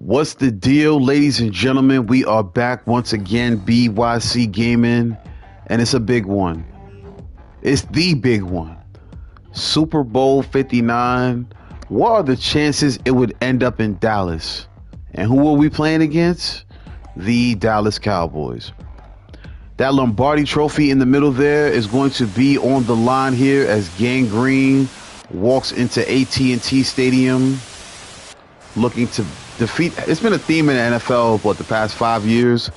What's the deal, ladies and gentlemen? We are back once again, BYC Gaming, and it's a big one. It's the big one. Super Bowl 59. What are the chances it would end up in Dallas? And who are we playing against? The Dallas Cowboys. That Lombardi trophy in the middle there is going to be on the line here as Gang Green walks into AT&T Stadium looking to defeat. It's been a theme in the NFL for the past 5 years.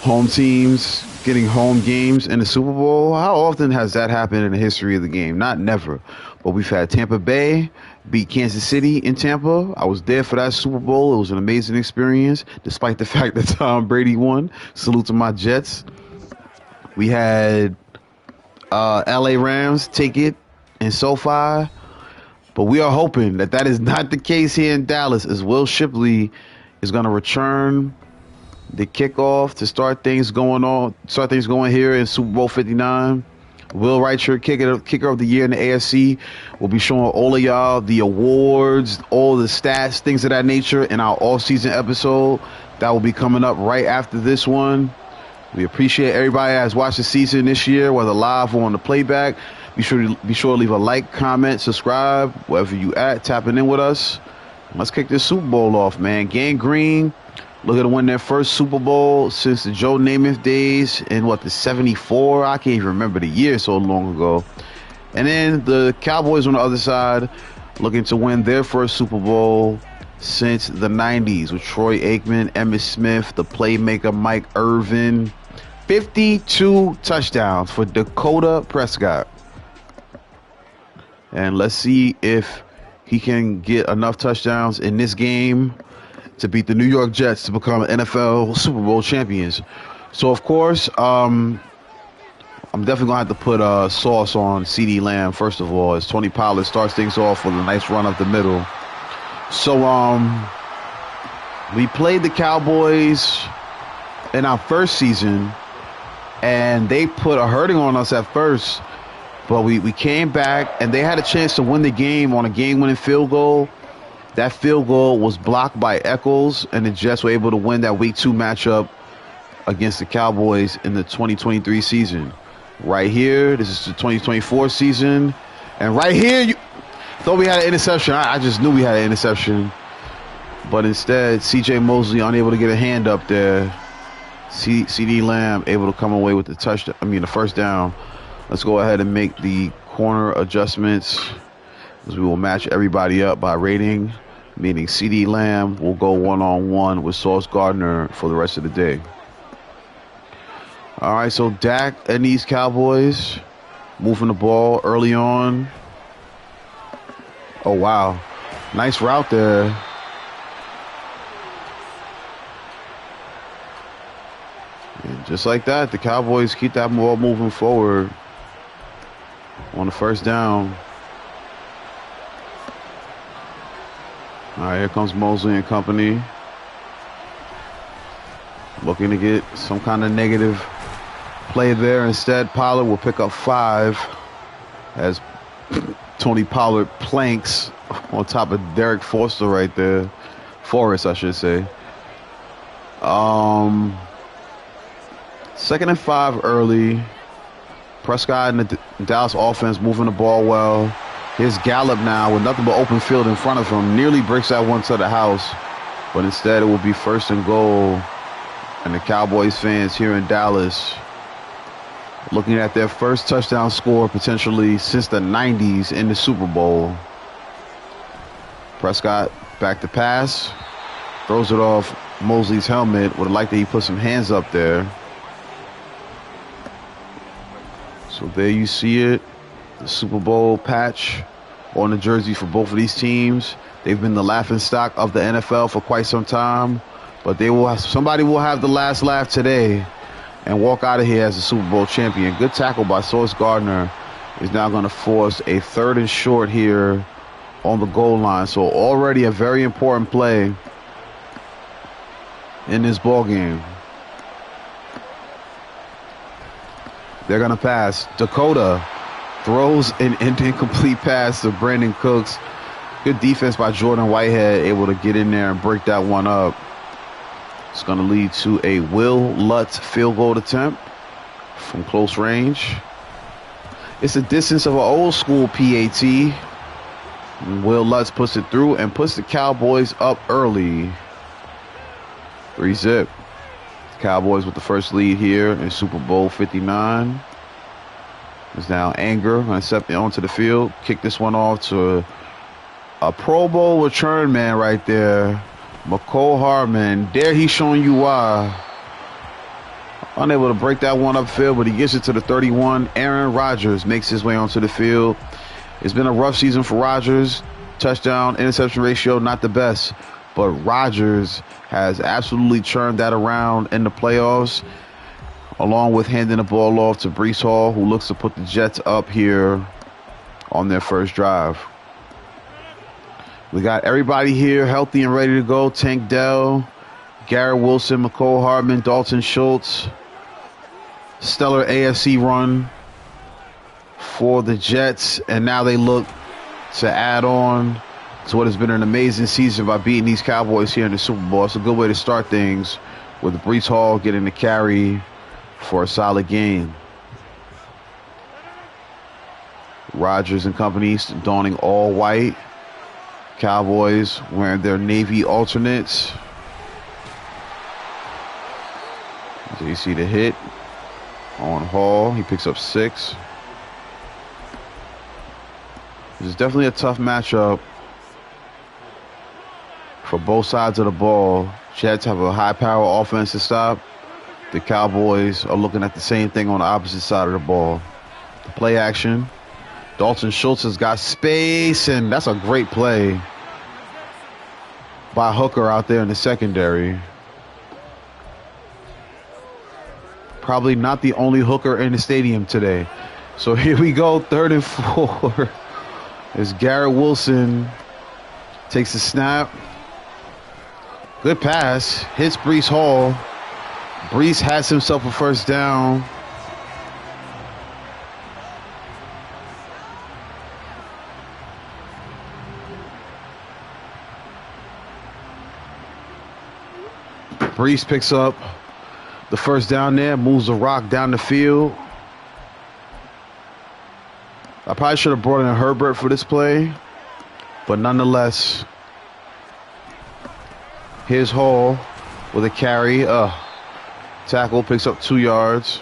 Home teams getting home games in the Super Bowl. How often has that happened in the history of the game? Not never. But we've had Tampa Bay beat Kansas City in Tampa. I was there for that Super Bowl. It was an amazing experience, despite the fact that Tom Brady won. Salute to my Jets. We had LA Rams take it in SoFi. But we are hoping that that is not the case here in Dallas, as Will Shipley is going to return the kickoff to start things going here in Super Bowl 59. Will Reicher, kicker of the year in the AFC, will be showing all of y'all the awards, all the stats, things of that nature in our off-season episode. That will be coming up right after this one. We appreciate everybody that has watched the season this year, whether live or on the playback. Be sure to leave a like, comment, subscribe, wherever you at, tapping in with us. Let's kick this Super Bowl off, man. Gang Green looking to win their first Super Bowl since the Joe Namath days in, the 74? I can't even remember the year, so long ago. And then the Cowboys on the other side looking to win their first Super Bowl since the 90s with Troy Aikman, Emmitt Smith, the playmaker Mike Irvin. 52 touchdowns for Dak Prescott. And let's see if he can get enough touchdowns in this game to beat the New York Jets to become NFL Super Bowl champions. So, of course, I'm definitely going to have to put sauce on CeeDee Lamb, first of all, as Tony Pollard starts things off with a nice run up the middle. So, we played the Cowboys in our first season, and they put a hurting on us at first. But we came back, and they had a chance to win the game on a game-winning field goal. That field goal was blocked by Eccles, and the Jets were able to win that Week 2 matchup against the Cowboys in the 2023 season. Right here, this is the 2024 season. And right here, you thought we had an interception. I just knew we had an interception. But instead, C.J. Mosley unable to get a hand up there. CeeDee Lamb able to come away with the first down. Let's go ahead and make the corner adjustments, as we will match everybody up by rating, meaning CeeDee Lamb will go one-on-one with Sauce Gardner for the rest of the day. All right, so Dak and these Cowboys moving the ball early on. Oh, wow. Nice route there. And just like that, the Cowboys keep that ball moving forward on the first down. All right, here comes Mosley and company. Looking to get some kind of negative play there. Instead, Pollard will pick up 5 as Tony Pollard planks on top of Derek Forrest right there. Forrest, I should say. 2nd and 5 early. Prescott and the Dallas offense moving the ball well. Here's Gallup now with nothing but open field in front of him. Nearly breaks that one to the house. But instead it will be 1st and goal. And the Cowboys fans here in Dallas looking at their first touchdown score potentially since the 90s in the Super Bowl. Prescott back to pass. Throws it off Mosley's helmet. Would have liked that he put some hands up there. So there you see it, the Super Bowl patch on the jersey for both of these teams. They've been the laughingstock of the NFL for quite some time, but somebody will have the last laugh today and walk out of here as a Super Bowl champion. Good tackle by Sauce Gardner is now going to force a 3rd and short here on the goal line. So already a very important play in this ball game. They're going to pass. Dakota throws an incomplete pass to Brandon Cooks. Good defense by Jordan Whitehead, able to get in there and break that one up. It's going to lead to a Will Lutz field goal attempt from close range. It's a distance of an old school PAT. And Will Lutz puts it through and puts the Cowboys up early. 3-zip. Cowboys with the first lead here in Super Bowl 59. It's now Anger going to step onto the field. Kick this one off to a Pro Bowl return man right there. McCole Hardman. There he's showing you why. Unable to break that one upfield, but he gets it to the 31. Aaron Rodgers makes his way onto the field. It's been a rough season for Rodgers. Touchdown, interception ratio, not the best. But Rodgers has absolutely turned that around in the playoffs, along with handing the ball off to Breece Hall, who looks to put the Jets up here on their first drive. We got everybody here healthy and ready to go. Tank Dell, Garrett Wilson, McCole Hardman, Dalton Schultz. Stellar AFC run for the Jets, and now they look to add on to what has been an amazing season by beating these Cowboys here in the Super Bowl. It's a good way to start things with Breece Hall getting the carry for a solid game. Rodgers and company donning all white. Cowboys wearing their navy alternates. So you see the hit on Hall. He picks up 6. This is definitely a tough matchup for both sides of the ball. Jets have a high-power offense to stop. The Cowboys are looking at the same thing on the opposite side of the ball. The play action. Dalton Schultz has got space, and that's a great play by Hooker out there in the secondary. Probably not the only Hooker in the stadium today. So here we go, 3rd and 4. As Garrett Wilson takes the snap. Good pass. Hits Breece Hall. Breece has himself a first down. Breece picks up the first down there, moves the rock down the field. I probably should have brought in Herbert for this play, but nonetheless, here's Hall with a carry. Tackle picks up 2 yards.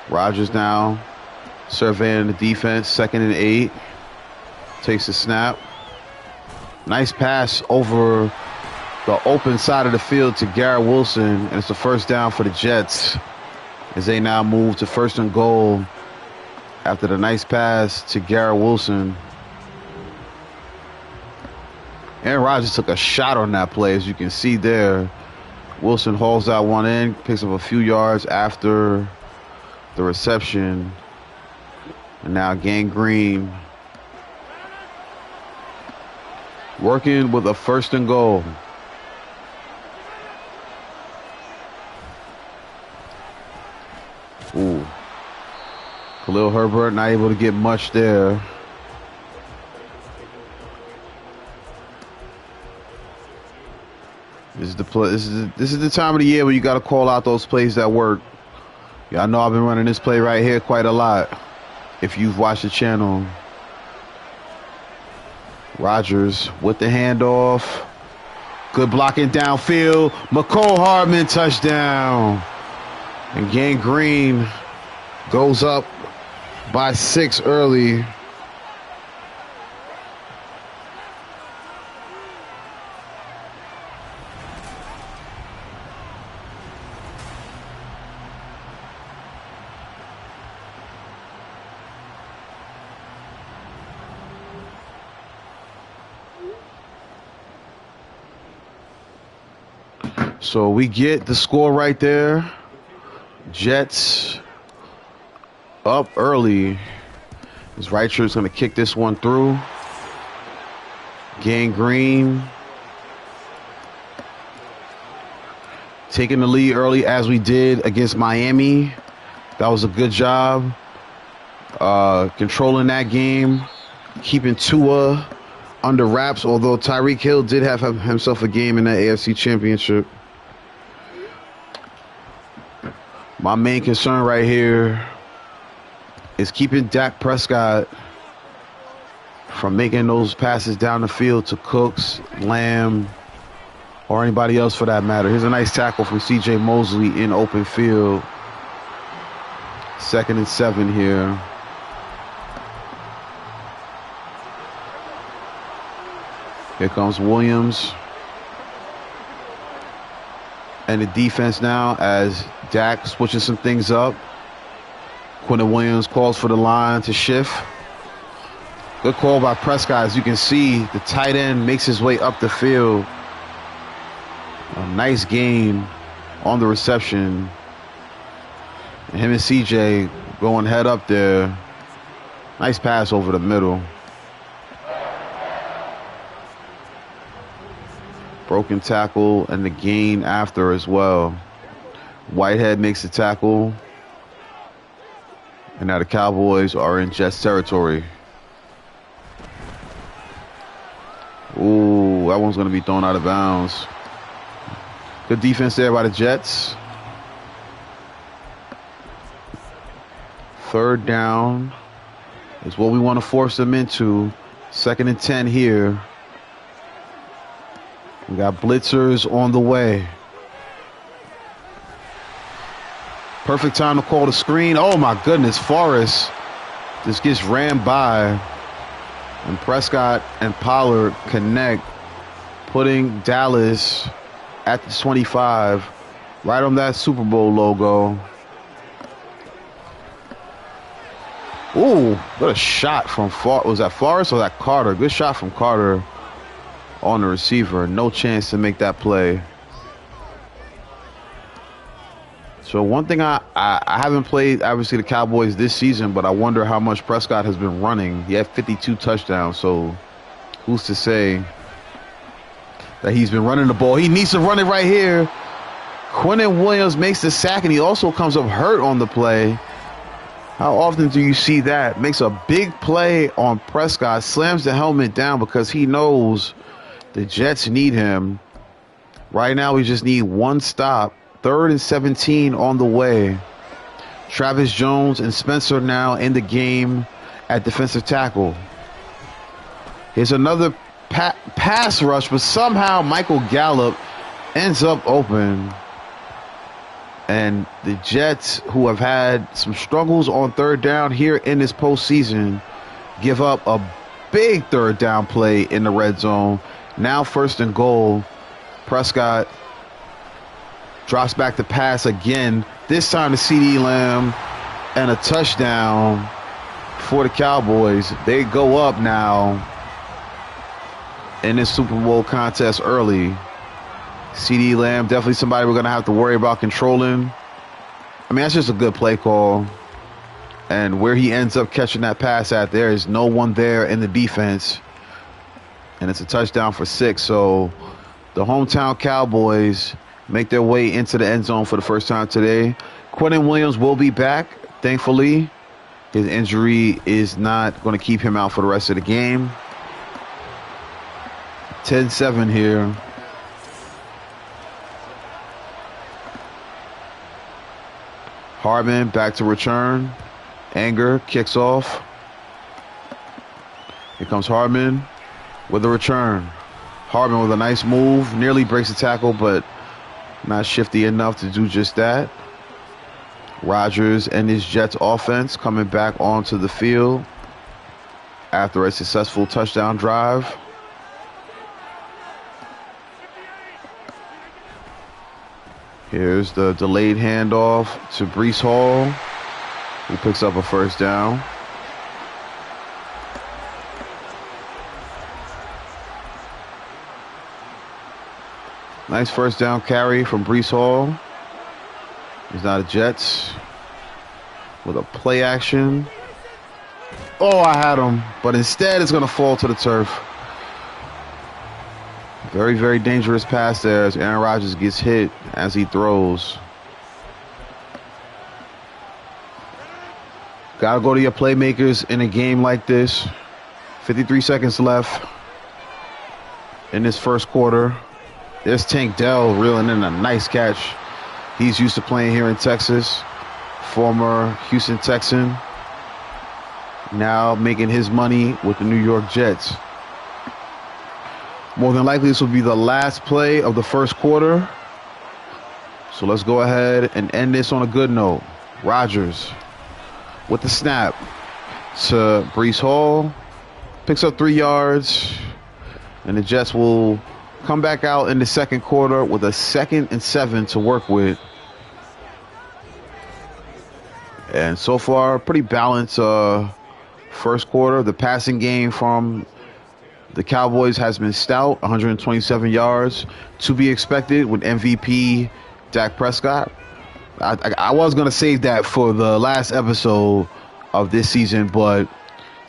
Rodgers now surveying the defense, 2nd and 8. Takes the snap. Nice pass over the open side of the field to Garrett Wilson, and it's the first down for the Jets as they now move to 1st and goal after the nice pass to Garrett Wilson. Aaron Rodgers took a shot on that play, as you can see there. Wilson hauls that one in, picks up a few yards after the reception. And now Gang Green working with a 1st and goal. Ooh. Khalil Herbert not able to get much there. This is the play. This is the time of the year where you got to call out those plays that work. Yeah, I know I've been running this play right here quite a lot. If you've watched the channel. Rodgers with the handoff. Good blocking downfield. McCole Hardman touchdown. And Gang Green goes up by 6 early. So we get the score right there. Jets up early. His right shirt's going to kick this one through. Gang Green taking the lead early as we did against Miami. That was a good job. Controlling that game, keeping Tua under wraps, although Tyreek Hill did have himself a game in that AFC Championship. My main concern right here is keeping Dak Prescott from making those passes down the field to Cooks, Lamb, or anybody else for that matter. Here's a nice tackle from C.J. Mosley in open field. 2nd and 7 here. Here comes Williams. And the defense now as Dak switching some things up. Quentin Williams calls for the line to shift. Good call by Prescott. As you can see, the tight end makes his way up the field. A nice gain on the reception. And him and CJ going head up there. Nice pass over the middle. Broken tackle and the gain after as well. Whitehead makes the tackle. And now the Cowboys are in Jets territory. Ooh, that one's going to be thrown out of bounds. Good defense there by the Jets. 3rd down is what we want to force them into. 2nd and 10 here. We got blitzers on the way. Perfect time to call the screen. Oh my goodness, Forrest just gets ran by. And Prescott and Pollard connect, putting Dallas at the 25, right on that Super Bowl logo. Ooh, what a shot from was that Forrest or that Carter? Good shot from Carter on the receiver. No chance to make that play. So one thing I haven't played, obviously, the Cowboys this season, but I wonder how much Prescott has been running. He had 52 touchdowns, so who's to say that he's been running the ball. He needs to run it right here. Quentin Williams makes the sack, and he also comes up hurt on the play. How often do you see that? Makes a big play on Prescott, slams the helmet down because he knows the Jets need him. Right now, we just need one stop. 3rd and 17 on the way. Travis Jones and Spencer now in the game at defensive tackle. Here's another pass rush, but somehow Michael Gallup ends up open. And the Jets, who have had some struggles on 3rd down here in this postseason, give up a big 3rd down play in the red zone. Now 1st and goal. Prescott drops back to pass again. This time to CeeDee Lamb and a touchdown for the Cowboys. They go up now in this Super Bowl contest early. CeeDee Lamb, definitely somebody we're going to have to worry about controlling. I mean, that's just a good play call. And where he ends up catching that pass at, there is no one there in the defense. And it's a touchdown for 6. So the hometown Cowboys make their way into the end zone for the first time today. Quentin Williams will be back, thankfully. His injury is not going to keep him out for the rest of the game. 10-7 here. Hardman back to return. Anger kicks off. Here comes Hardman with a return. Hardman with a nice move. Nearly breaks the tackle, but not shifty enough to do just that. Rodgers and his Jets offense coming back onto the field after a successful touchdown drive. Here's the delayed handoff to Breece Hall, who picks up a 1st down. Nice 1st down carry from Breece Hall. He's not a Jets. With a play action. Oh, I had him. But instead, it's going to fall to the turf. Very, very dangerous pass there as Aaron Rodgers gets hit as he throws. Gotta go to your playmakers in a game like this. 53 seconds left in this first quarter. There's Tank Dell reeling in a nice catch. He's used to playing here in Texas. Former Houston Texan. Now making his money with the New York Jets. More than likely, this will be the last play of the first quarter. So let's go ahead and end this on a good note. Rodgers with the snap to Breece Hall. Picks up 3 yards. And the Jets will come back out in the second quarter with a 2nd and 7 to work with. And so far, pretty balanced first quarter. The passing game from the Cowboys has been stout, 127 yards to be expected with MVP Dak Prescott. I was going to save that for the last episode of this season, but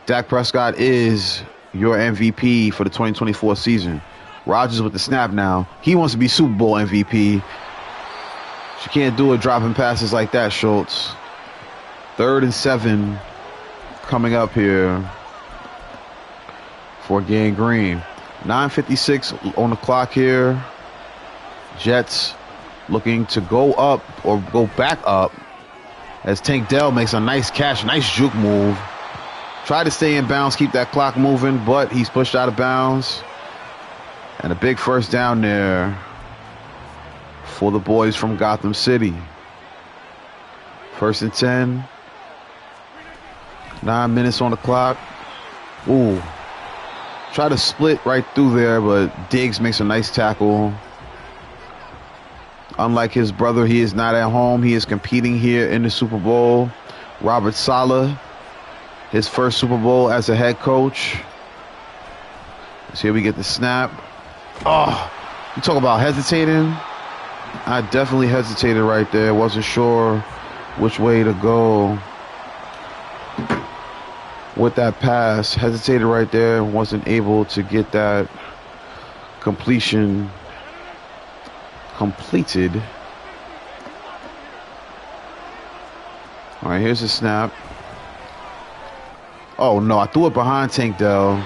Dak Prescott is your MVP for the 2024 season. Rodgers with the snap now. He wants to be Super Bowl MVP. You can't do it dropping passes like that, Schultz. 3rd and 7 coming up here for Gang Green. 9:56 on the clock here. Jets looking to go up or go back up as Tank Dell makes a nice catch, nice juke move. Try to stay in bounds, keep that clock moving, but he's pushed out of bounds. And a big first down there for the boys from Gotham City. 1st and 10. 9 minutes on the clock. Ooh. Try to split right through there, but Diggs makes a nice tackle. Unlike his brother, he is not at home. He is competing here in the Super Bowl. Robert Saleh, his first Super Bowl as a head coach. So here we get the snap. Oh, you talk about hesitating. I definitely hesitated right there. Wasn't sure which way to go with that pass. Hesitated right there. Wasn't able to get that completion completed. All right, here's the snap. Oh, no, I threw it behind Tank Dell.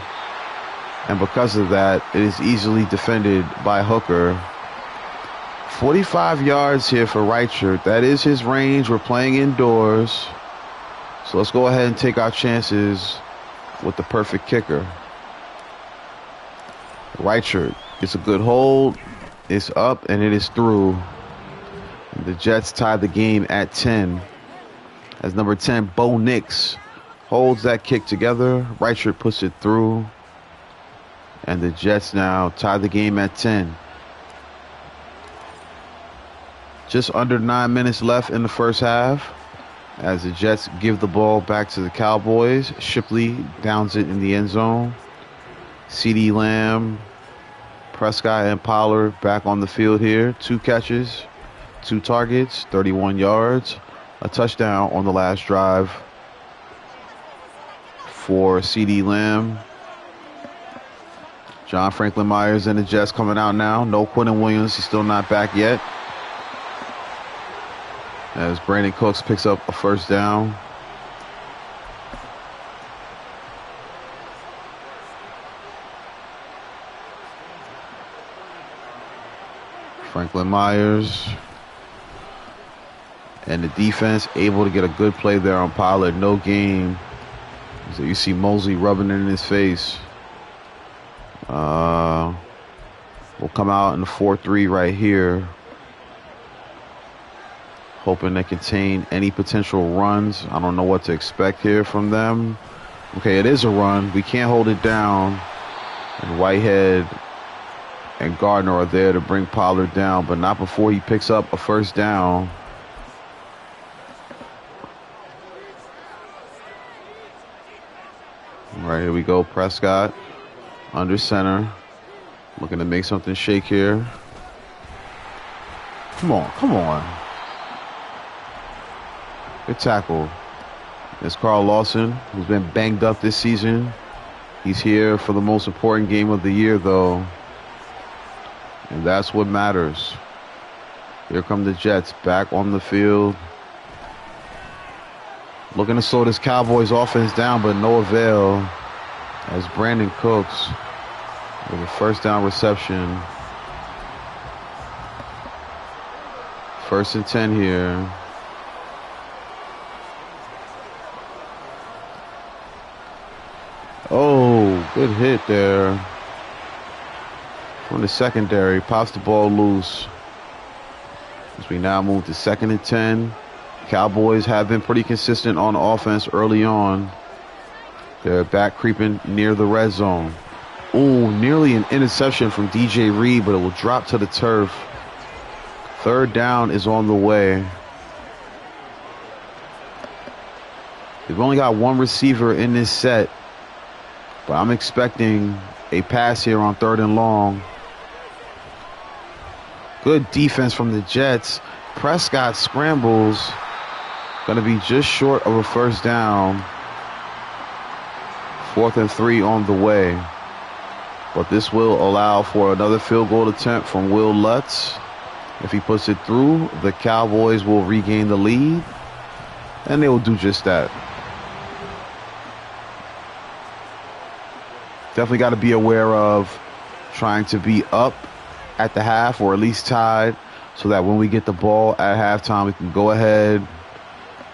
And because of that, it is easily defended by Hooker. 45 yards here for Reichert. That is his range. We're playing indoors. So let's go ahead and take our chances with the perfect kicker. Reichert gets a good hold. It's up and it is through. The Jets tie the game at 10. As number 10, Bowl LIX holds that kick together. Reichert puts it through. And the Jets now tie the game at 10. Just under 9 minutes left in the first half. As the Jets give the ball back to the Cowboys. Shipley downs it in the end zone. CeeDee Lamb, Prescott, and Pollard back on the field here. 2 catches, 2 targets, 31 yards. A touchdown on the last drive for CeeDee Lamb. John Franklin Myers and the Jets coming out now. No Quentin Williams. He's still not back yet. As Brandon Cooks picks up a first down. Franklin Myers. And the defense able to get a good play there on Pollard. No gain. So you see Mosley rubbing it in his face. We'll come out in the 4-3 right here. Hoping to contain any potential runs. I don't know what to expect here from them. Okay, it is a run. We can't hold it down. And Whitehead and Gardner are there to bring Pollard down, but not before he picks up a first down. All right, here we go. Prescott under center. Looking to make something shake here. Come on, come on. Good tackle. It's Carl Lawson, who's been banged up this season. He's here for the most important game of the year, though. And that's what matters. Here come the Jets back on the field. Looking to slow this Cowboys offense down, but no avail. As Brandon Cooks with a first down reception. 1st and 10 here. Oh, good hit there from the secondary. Pops the ball loose. As we now move to 2nd and 10. Cowboys have been pretty consistent on offense early on. They're back creeping near the red zone. Ooh, nearly an interception from DJ Reed, but it will drop to the turf. 3rd down is on the way. They've only got one receiver in this set, but I'm expecting a pass here on 3rd and long. Good defense from the Jets. Prescott scrambles. Going to be just short of a 1st down. 4th and 3 on the way. But this will allow for another field goal attempt from Will Lutz. If he puts it through, the Cowboys will regain the lead. And they will do just that. Definitely got to be aware of trying to be up at the half or at least tied so that when we get the ball at halftime, we can go ahead,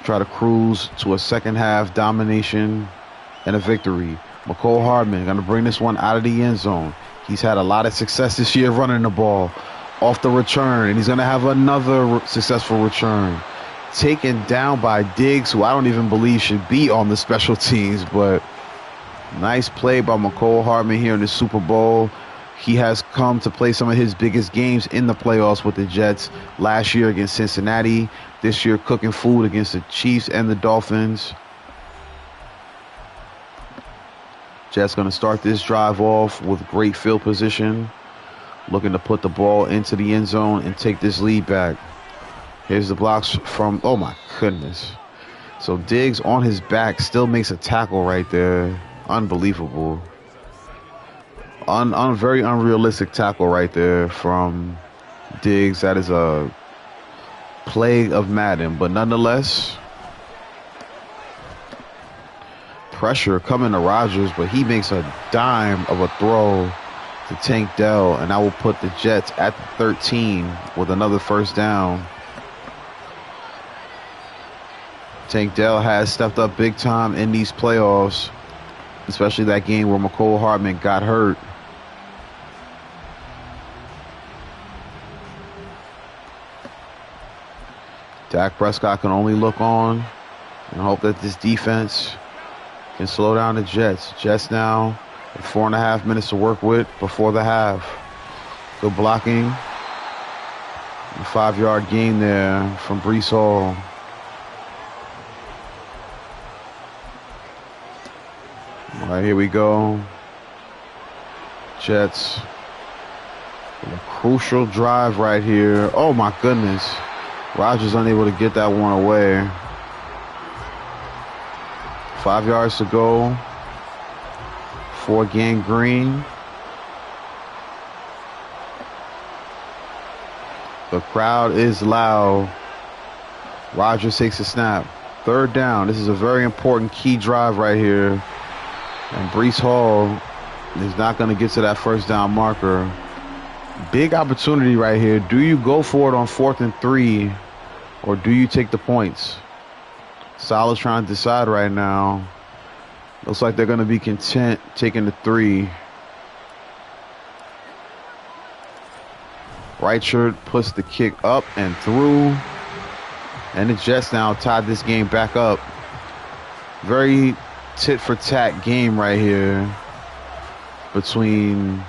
try to cruise to a 2nd half domination and a victory. McCole Hardman going to bring this one out of the end zone. He's had a lot of success this year running the ball off the return, and he's going to have another successful return. Taken down by Diggs, who I don't even believe should be on the special teams, but nice play by McCole Hardman here in the Super Bowl. He has come to play some of his biggest games in the playoffs with the Jets. Last year against Cincinnati. This year cooking food against the Chiefs and the Dolphins. Jets going to start this drive off with great field position. Looking to put the ball into the end zone and take this lead back. Here's the blocks from, oh my goodness. So Diggs on his back still makes a tackle right there. Unbelievable. Very unrealistic tackle right there from Diggs. That is a plague of Madden, but nonetheless, pressure coming to Rodgers, but he makes a dime of a throw to Tank Dell, and that will put the Jets at the 13 with another 1st down. Tank Dell has stepped up big time in these playoffs, especially that game where McCole Hardman got hurt. Dak Prescott can only look on and hope that this defense can slow down the Jets. Jets now with 4.5 minutes to work with before the half. Good blocking. A 5-yard gain there from Breece Hall. All right, here we go. Jets. A crucial drive right here. Oh, my goodness. Rodgers unable to get that one away. 5 yards to go for Gang Green. The crowd is loud. Rodgers takes a snap. 3rd down. This is a very important key drive right here. And Breece Hall is not going to get to that 1st down marker. Big opportunity right here. Do you go for it on 4th and 3, or do you take the points? Salah's trying to decide right now. Looks like they're going to be content taking the 3. Right shirt puts the kick up and through. And the Jets now tied this game back up. Very tit-for-tat game right here between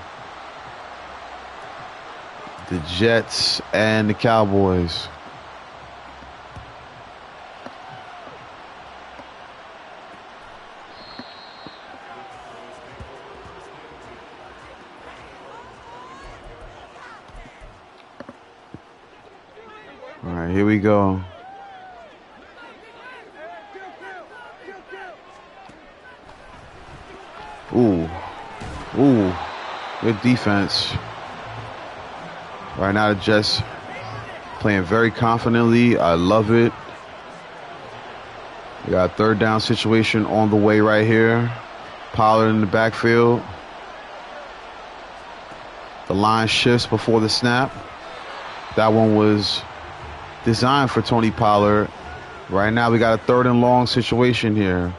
the Jets and the Cowboys. All right, here we go. Ooh. Good defense. Right now, the Jets playing very confidently. I love it. We got a third down situation on the way right here. Pollard in the backfield. The line shifts before the snap. That one was designed for Tony Pollard. Right now, we got a third and long situation here.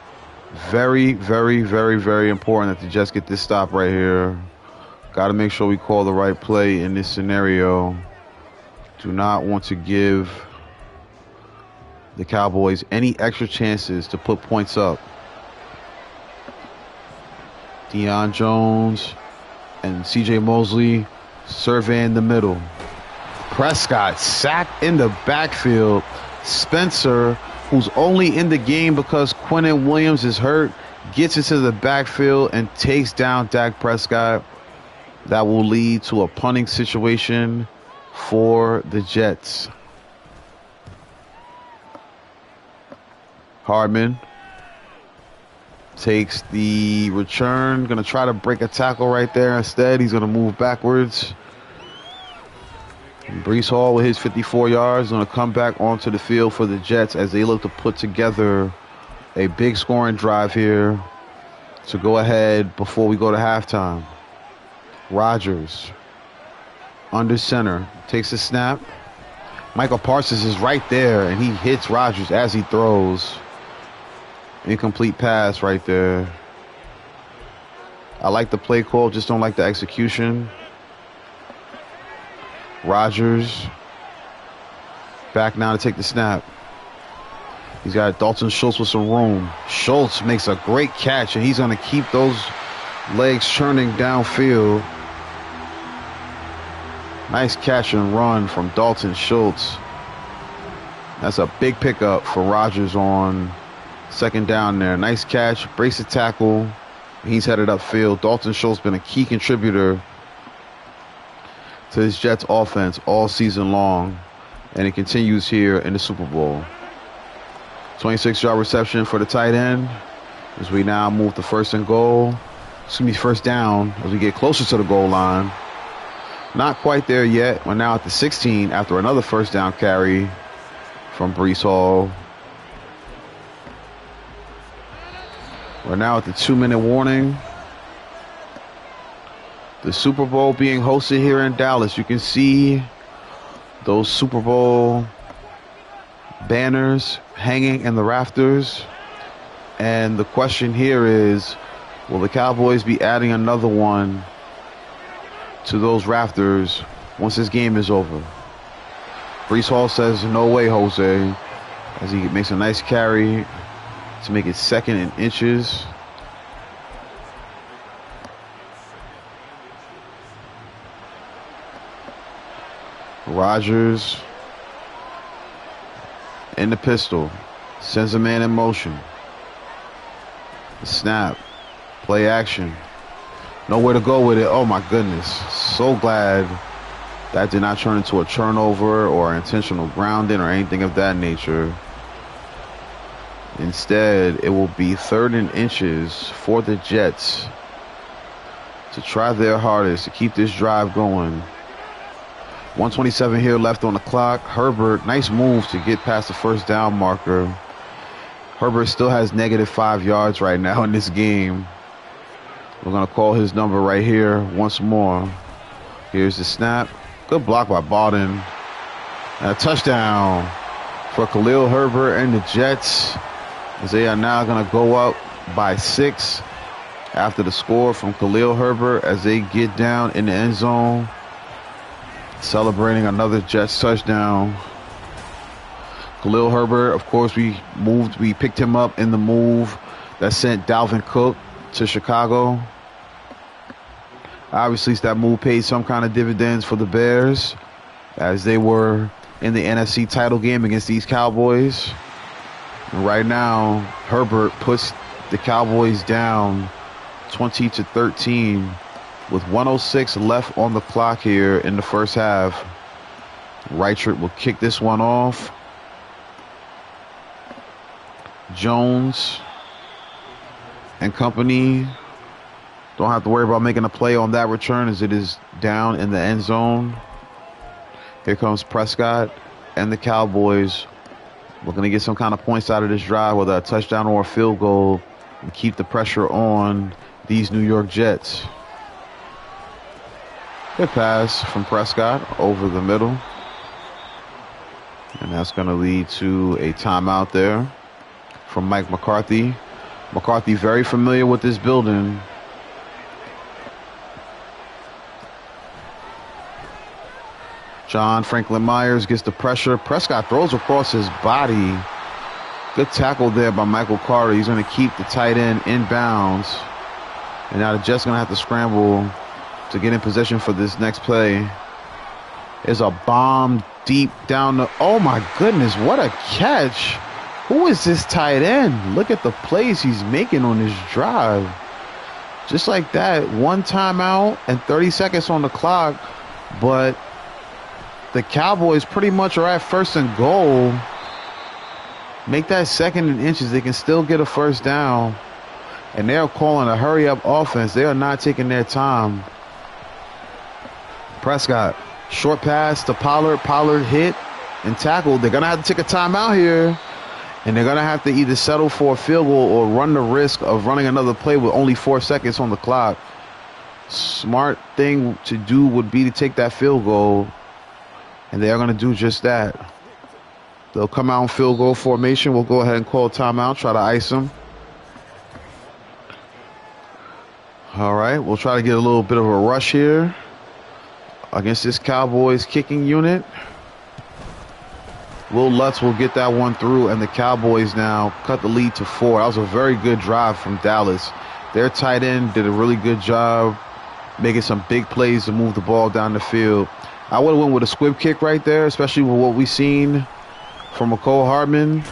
Very, very, very, very important that the Jets get this stop right here. Got to make sure we call the right play in this scenario. Do not want to give the Cowboys any extra chances to put points up. Deion Jones and C.J. Mosley surveying the middle. Prescott sacked in the backfield. Spencer, who's only in the game because Quinnen Williams is hurt, gets into the backfield and takes down Dak Prescott. That will lead to a punting situation for the Jets. Hardman takes the return. Going to try to break a tackle right there. Instead, he's going to move backwards. And Breece Hall with his 54 yards going to come back onto the field for the Jets as they look to put together a big scoring drive here to go ahead before we go to halftime. Rodgers under center takes a snap. Michael Parsons is right there and he hits Rodgers as he throws. Incomplete pass right there. I like the play call, just don't like the execution. Rodgers back now to take the snap. He's got Dalton Schultz with some room. Schultz makes a great catch, and he's going to keep those legs churning downfield. Nice catch and run from Dalton Schultz. That's a big pickup for Rodgers on second down there. Nice catch, breaks the tackle. He's headed upfield. Dalton Schultz been a key contributor to this Jets offense all season long, and it continues here in the Super Bowl. 26-yard reception for the tight end as we now move to first down as we get closer to the goal line. Not quite there yet. We're now at the 16 after another first down carry from Breece Hall. We're now at the 2-minute warning. The Super Bowl being hosted here in Dallas. You can see those Super Bowl banners hanging in the rafters. And the question here is, will the Cowboys be adding another one to those rafters once this game is over? Breece Hall says, no way, Jose, as he makes a nice carry to make it second in inches. Rodgers in the pistol, sends a man in motion. The snap, play action. Nowhere to go with it. Oh my goodness. So glad that did not turn into a turnover or intentional grounding or anything of that nature. Instead, it will be third and inches for the Jets to try their hardest to keep this drive going. 1:27 here left on the clock. Herbert, nice move to get past the first down marker. Herbert still has -5 yards right now in this game. We're going to call his number right here once more. Here's the snap. Good block by Baldwin. And a touchdown for Khalil Herbert and the Jets, as they are now going to go up by 6 after the score from Khalil Herbert as they get down in the end zone, celebrating another Jets touchdown. Khalil Herbert, of course, we picked him up in the move that sent Dalvin Cook to Chicago. Obviously, that move paid some kind of dividends for the Bears as they were in the NFC title game against these Cowboys. And right now, Herbert puts the Cowboys down 20-13 with 1:06 left on the clock here in the first half. Reichert will kick this one off. Jones and company don't have to worry about making a play on that return as it is down in the end zone. Here comes Prescott and the Cowboys looking to get some kind of points out of this drive, whether a touchdown or a field goal, and keep the pressure on these New York Jets. Good pass from Prescott over the middle. And that's going to lead to a timeout there from Mike McCarthy. McCarthy very familiar with this building. John Franklin Myers gets the pressure. Prescott throws across his body. Good tackle there by Michael Carter. He's going to keep the tight end inbounds. And now the Jets going to have to scramble to get in position for this next play. There's a bomb deep down the... Oh, my goodness. What a catch. Who is this tight end? Look at the plays he's making on this drive. Just like that. One timeout and 30 seconds on the clock. But the Cowboys pretty much are at first and goal. Make that second and inches. They can still get a first down. And they're calling a hurry-up offense. They are not taking their time. Prescott, short pass to Pollard. Pollard hit and tackled. They're going to have to take a timeout here. And they're going to have to either settle for a field goal or run the risk of running another play with only 4 seconds on the clock. Smart thing to do would be to take that field goal. And they are going to do just that. They'll come out in field goal formation. We'll go ahead and call timeout, try to ice them. All right, we'll try to get a little bit of a rush here against this Cowboys kicking unit. Will Lutz will get that one through, and the Cowboys now cut the lead to 4. That was a very good drive from Dallas. Their tight end did a really good job making some big plays to move the ball down the field. I would have went with a squib kick right there, especially with what we've seen from McCole Hardman.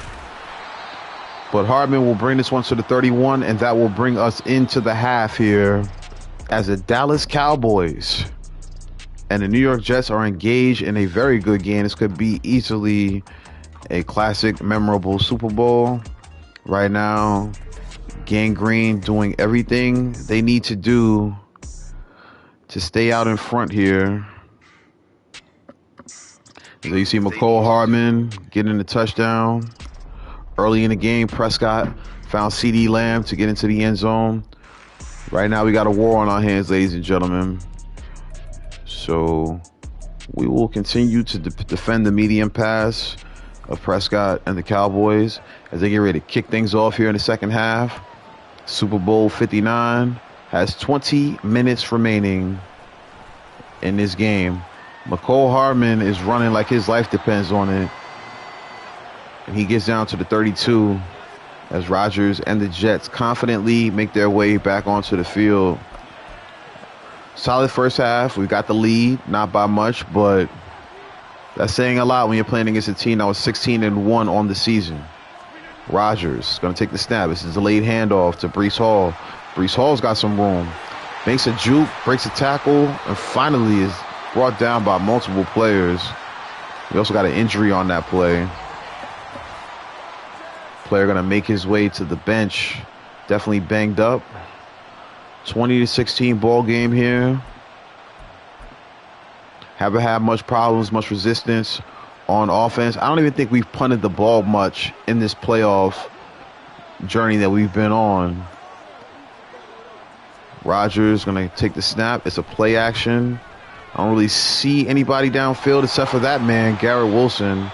But Hardman will bring this one to the 31, and that will bring us into the half here as the Dallas Cowboys and the New York Jets are engaged in a very good game. This could be easily a classic, memorable Super Bowl. Right now, Gang Green doing everything they need to do to stay out in front here. So you see McCole Hardman getting the touchdown. Early in the game, Prescott found CeeDee Lamb to get into the end zone. Right now, we got a war on our hands, ladies and gentlemen. So we will continue to defend the medium pass of Prescott and the Cowboys as they get ready to kick things off here in the second half. Super Bowl 59 has 20 minutes remaining in this game. McCole Hardman is running like his life depends on it. And he gets down to the 32 as Rodgers and the Jets confidently make their way back onto the field. Solid first half. We got the lead, not by much, but that's saying a lot when you're playing against a team that was 16-1 on the season. Rodgers is going to take the snap. This is a delayed handoff to Breece Hall. Breece Hall's got some room. Makes a juke, breaks a tackle, and finally is brought down by multiple players. We also got an injury on that play. Player going to make his way to the bench. Definitely banged up. 20-16 ball game here. Haven't had much problems, much resistance on offense. I don't even think we've punted the ball much in this playoff journey that we've been on. Rodgers going to take the snap. It's a play action. I don't really see anybody downfield except for that man, Garrett Wilson,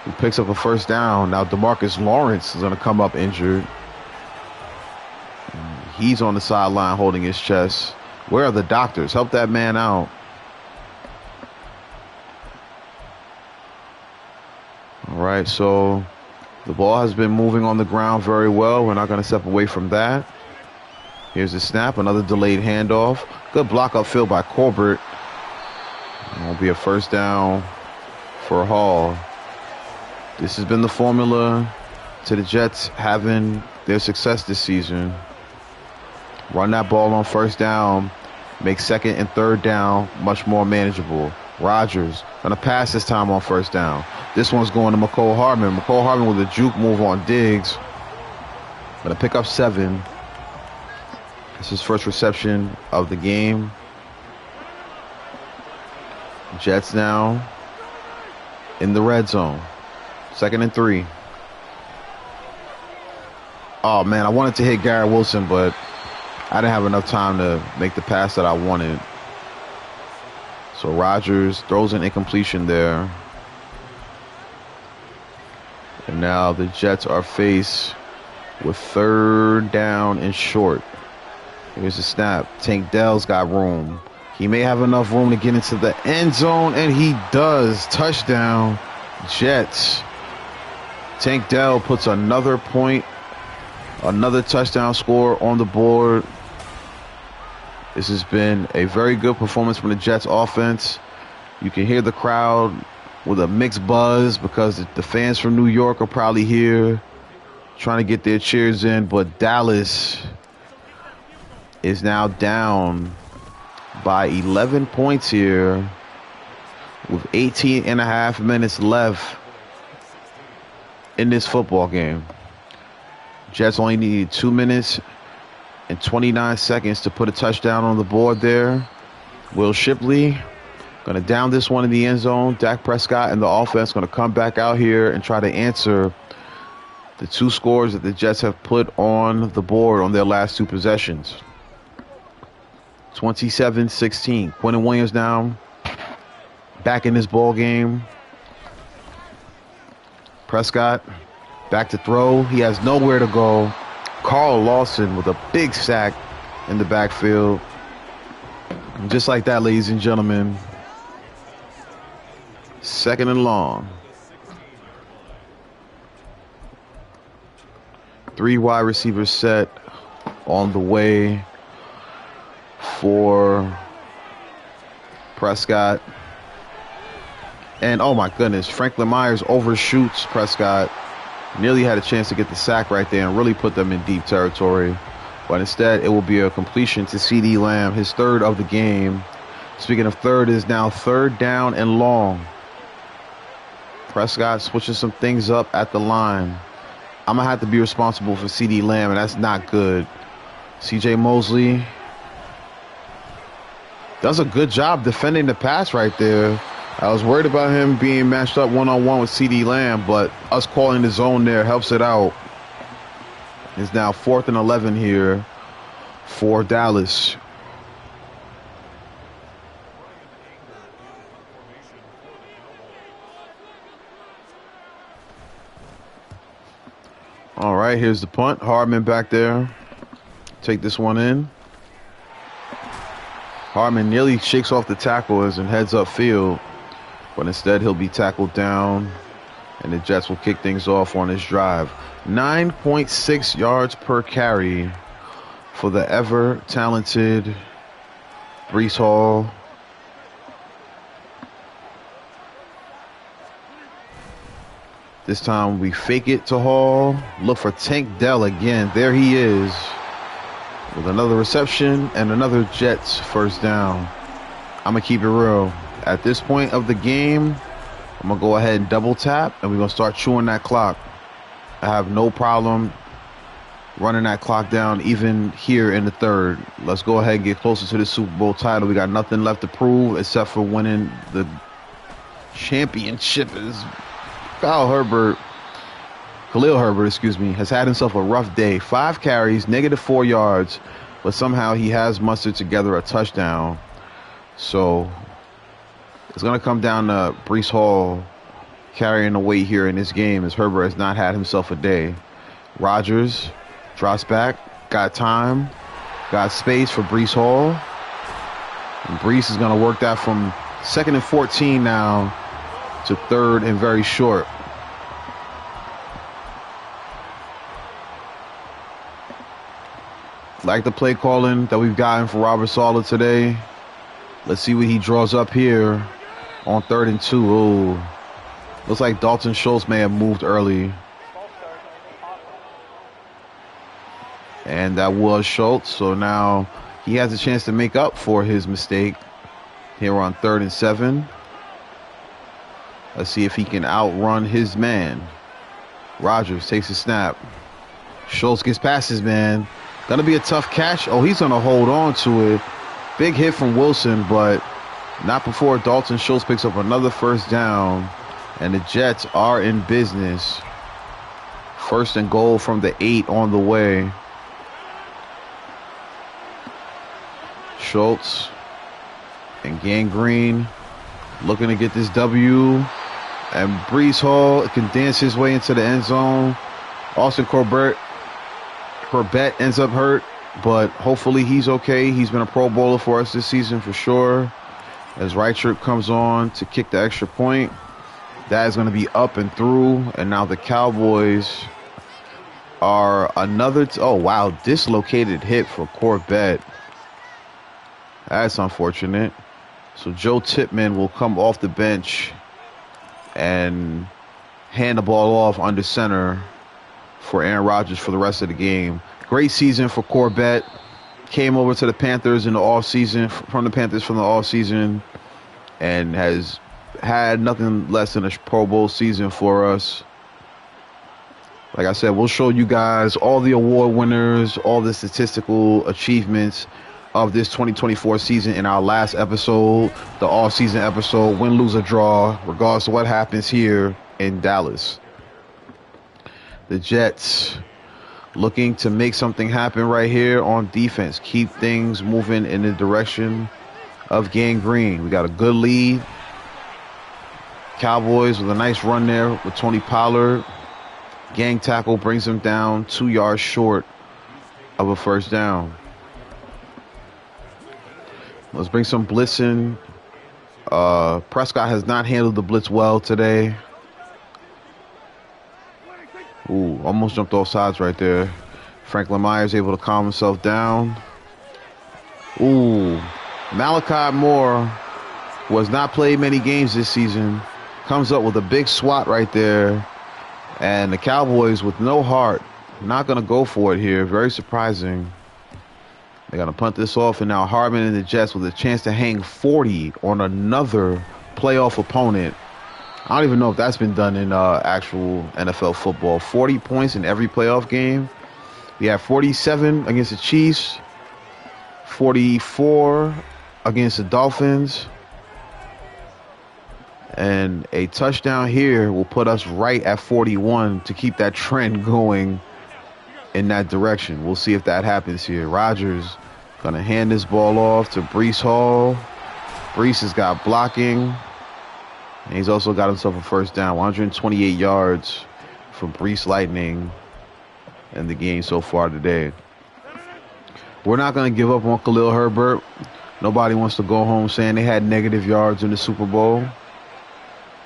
who picks up a first down. Now DeMarcus Lawrence is going to come up injured. He's on the sideline holding his chest. Where are the doctors? Help that man out. All right, so the ball has been moving on the ground very well. We're not going to step away from that. Here's the snap, another delayed handoff. Good block upfield by Corbett. It won't be a first down for Hall. This has been the formula to the Jets having their success this season. Run that ball on first down. Make second and third down much more manageable. Rodgers going to pass this time on first down. This one's going to McCole Hardman. McCole Hardman with a juke move on Diggs. Going to pick up 7. This is his first reception of the game. Jets now in the red zone. 2nd and 3. Oh, man, I wanted to hit Garrett Wilson, but I didn't have enough time to make the pass that I wanted. So Rodgers throws an incompletion there. And now the Jets are faced with 3rd down and short. Here's the snap. Tank Dell's got room. He may have enough room to get into the end zone, and he does. Touchdown, Jets. Tank Dell puts another point, another touchdown score on the board. This has been a very good performance from the Jets offense. You can hear the crowd with a mixed buzz because the fans from New York are probably here trying to get their cheers in, but Dallas is now down by 11 points here with 18 and a half minutes left in this football game. Jets only needed 2 minutes and 29 seconds to put a touchdown on the board there. Will Shipley going to down this one in the end zone. Dak Prescott and the offense going to come back out here and try to answer the 2 scores that the Jets have put on the board on their last 2 possessions. 27-16. Quentin Williams now back in this ball game. Prescott back to throw. He has nowhere to go. Carl Lawson with a big sack in the backfield. And just like that, ladies and gentlemen, 2nd and long. 3 wide receivers set on the way for Prescott. And oh my goodness, Franklin Myers overshoots Prescott. Nearly had a chance to get the sack right there and really put them in deep territory. But instead, it will be a completion to C.D. Lamb, his 3rd of the game. Speaking of 3rd, is now 3rd down and long. Prescott switching some things up at the line. I'm going to have to be responsible for C.D. Lamb, and that's not good. C.J. Mosley does a good job defending the pass right there. I was worried about him being matched up one-on-one with C.D. Lamb, but us calling the zone there helps it out. It's now 4th and 11 here for Dallas. All right, here's the punt. Hardman back there. Take this one in. Hardman nearly shakes off the tacklers and heads upfield, but instead he'll be tackled down, and the Jets will kick things off on this drive. 9.6 yards per carry for the ever-talented Breece Hall. This time we fake it to Hall. Look for Tank Dell again. There he is with another reception and another Jets 1st down. I'm going to keep it real. At this point of the game, I'm going to go ahead and double tap, and we're going to start chewing that clock. I have no problem running that clock down even here in the 3rd. Let's go ahead and get closer to the Super Bowl title. We got nothing left to prove except for winning the championship. Khalil Herbert, has had himself a rough day. 5 carries, -4 yards, but somehow he has mustered together a touchdown. So it's going to come down to Breece Hall carrying the weight here in this game, as Herbert has not had himself a day. Rodgers drops back, got time, got space for Breece Hall. And Breece is going to work that from 2nd and 14 now to 3rd and very short. Like the play calling that we've gotten for Robert Saleh today. Let's see what he draws up here on 3rd and 2. Ooh. Looks like Dalton Schultz may have moved early. And that was Schultz. So now he has a chance to make up for his mistake here on 3rd and 7. Let's see if he can outrun his man. Rodgers takes a snap. Schultz gets past his man. Gonna be a tough catch. Oh, he's gonna hold on to it. Big hit from Wilson, but not before Dalton Schultz picks up another 1st down And the Jets are in business. First and goal from the 8 on the way. Schultz and Gangrene looking to get this W. And Breece Hall can dance his way into the end zone. Austin Corbett ends up hurt, but hopefully he's okay. He's been a Pro Bowler for us this season for sure. As Reichert comes on to kick the extra point. That is going to be up and through. And now the Cowboys are another... oh, wow. Dislocated hip for Corbett. That's unfortunate. So Joe Tippmann will come off the bench and hand the ball off under center for Aaron Rodgers for the rest of the game. Great season for Corbett. Came over to the Panthers in the offseason, from the offseason, and has had nothing less than a Pro Bowl season for us. Like I said, we'll show you guys all the award winners, all the statistical achievements of this 2024 season in our last episode, the all-season episode, win, lose, or draw, regardless of what happens here in Dallas. The Jets looking to make something happen right here on defense. Keep things moving in the direction of Gangrene. We got a good lead. Cowboys with a nice run there with Tony Pollard. Gang tackle brings him down 2 yards short of a first down. Let's bring some blitz in. Prescott has not handled the blitz well today. Ooh, almost jumped off sides right there. Franklin Myers able to calm himself down. Ooh, Malachi Moore, who has not played many games this season, comes up with a big swat right there. And the Cowboys, with no heart, not going to go for it here. Very surprising. They're going to punt this off, and now Harmon and the Jets with a chance to hang 40 on another playoff opponent. I don't even know if that's been done in actual NFL football. 40 points in every playoff game. We have 47 against the Chiefs, 44 against the Dolphins, and a touchdown here will put us right at 41 to keep that trend going in that direction. We'll see if that happens here. Rodgers going to hand this ball off to Breece Hall. Breece has got blocking. And he's also got himself a first down. 128 yards for Breece Lightning in the game so far today. We're not going to give up on Khalil Herbert. Nobody wants to go home saying they had negative yards in the Super Bowl.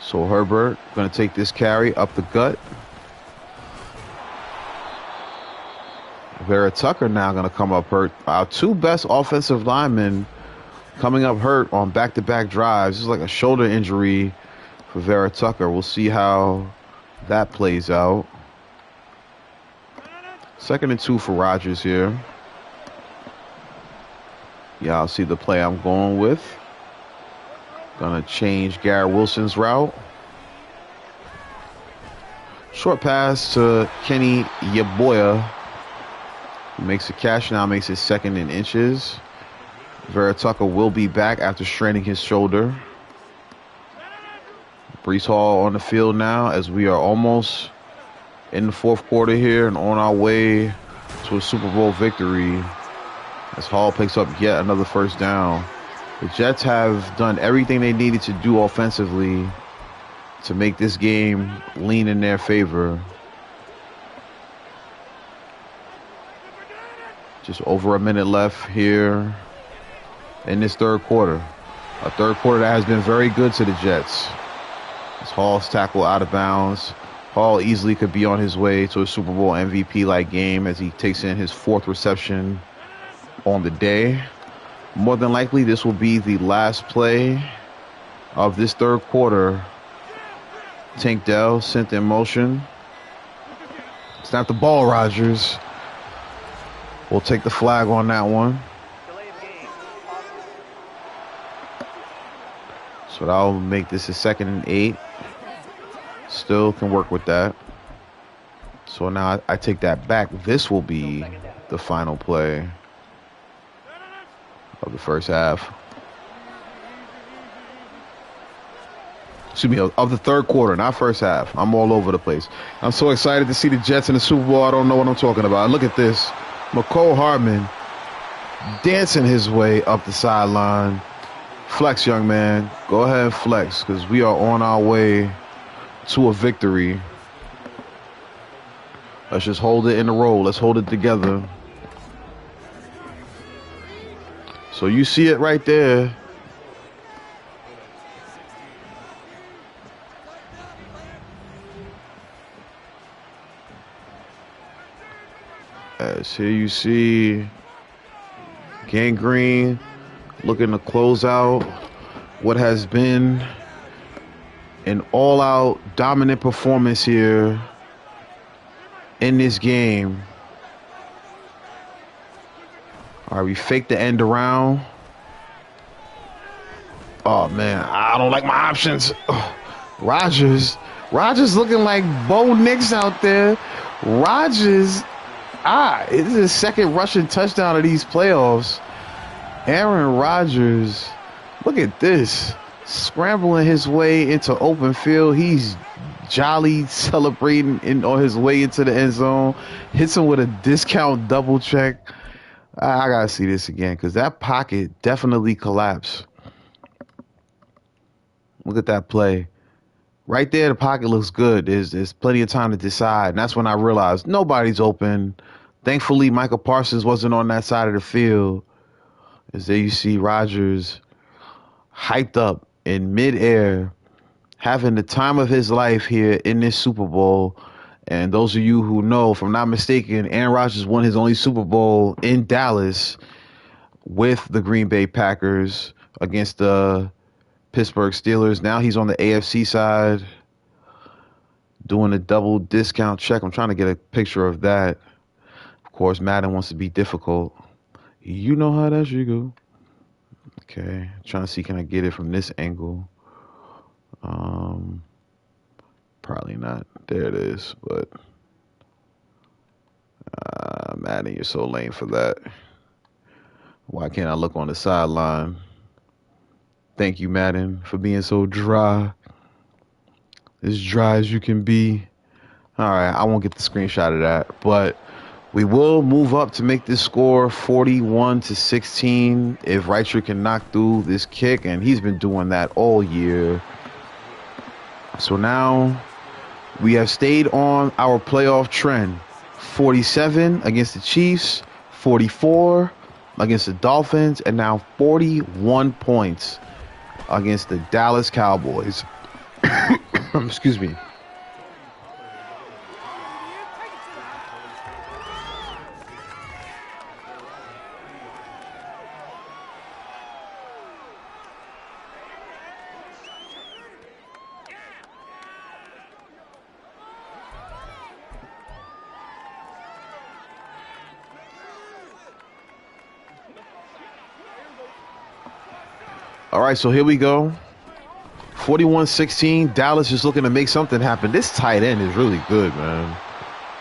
So Herbert going to take this carry up the gut. Vera Tucker now going to come up hurt. Our two best offensive linemen coming up hurt on back-to-back drives. This is like a shoulder injury for Vera Tucker. We'll see how that plays out. 2nd and 2 for Rodgers here. Yeah, I'll see the play I'm going with. Gonna change Garrett Wilson's route. Short pass to Kenny Yeboah. He makes a catch now, makes it 2nd and inches. Vera Tucker will be back after straining his shoulder. Breece Hall on the field now as we are almost in the 4th quarter here and on our way to a Super Bowl victory. As Hall picks up yet another first down. The Jets have done everything they needed to do offensively to make this game lean in their favor. Just over a minute left here in this 3rd quarter. A 3rd quarter that has been very good to the Jets. As Hall's tackle out of bounds. Hall easily could be on his way to a Super Bowl MVP-like game as he takes in his 4th reception on the day. More than likely, this will be the last play of this 3rd quarter. Tank Dell sent in motion. Snap the ball, Rodgers. We'll take the flag on that one. So that'll make this a 2nd and 8. Still can work with that. So now I take that back. This will be the final play of the first half. excuse me, of the third quarter, not first half. I'm all over the place. I'm so excited to see the Jets in the Super Bowl. I don't know what I'm talking about. Look at this. McCole Hardman dancing his way up the sideline. Flex, young man. Go ahead and flex, because we are on our way to a victory. Let's just hold it in a row. Let's hold it together. So you see it right there. As here you see Gangrene looking to close out what has been an all-out dominant performance here in this game. All right, we faked the end around. Oh, man, I don't like my options. Oh, Rodgers looking like Bowl LIX out there. Rodgers, it is his second rushing touchdown of these playoffs. Aaron Rodgers, look at this. Scrambling his way into open field. He's jolly celebrating on his way into the end zone. Hits him with a discount double check. I got to see this again because that pocket definitely collapsed. Look at that play. Right there, the pocket looks good. There's plenty of time to decide. And that's when I realized nobody's open. Thankfully, Michael Parsons wasn't on that side of the field. As there you see Rodgers hyped up in midair, having the time of his life here in this Super Bowl. And those of you who know, if I'm not mistaken, Aaron Rodgers won his only Super Bowl in Dallas with the Green Bay Packers against the Pittsburgh Steelers. Now he's on the AFC side doing a double discount check. I'm trying to get a picture of that. Of course, Madden wants to be difficult. You know how that should go. Okay, trying to see, can I get it from this angle? Probably not. There it is, but Madden, you're so lame for that. Why can't I look on the sideline? Thank you, Madden, for being so dry. As dry as you can be. All right, I won't get the screenshot of that, but we will move up to make this score 41-16 if Reicher can knock through this kick, and he's been doing that all year. So now we have stayed on our playoff trend. 47 against the Chiefs, 44 against the Dolphins, and now 41 points against the Dallas Cowboys. Excuse me. All right, so here we go. 41-16. Dallas is looking to make something happen. This tight end is really good, man.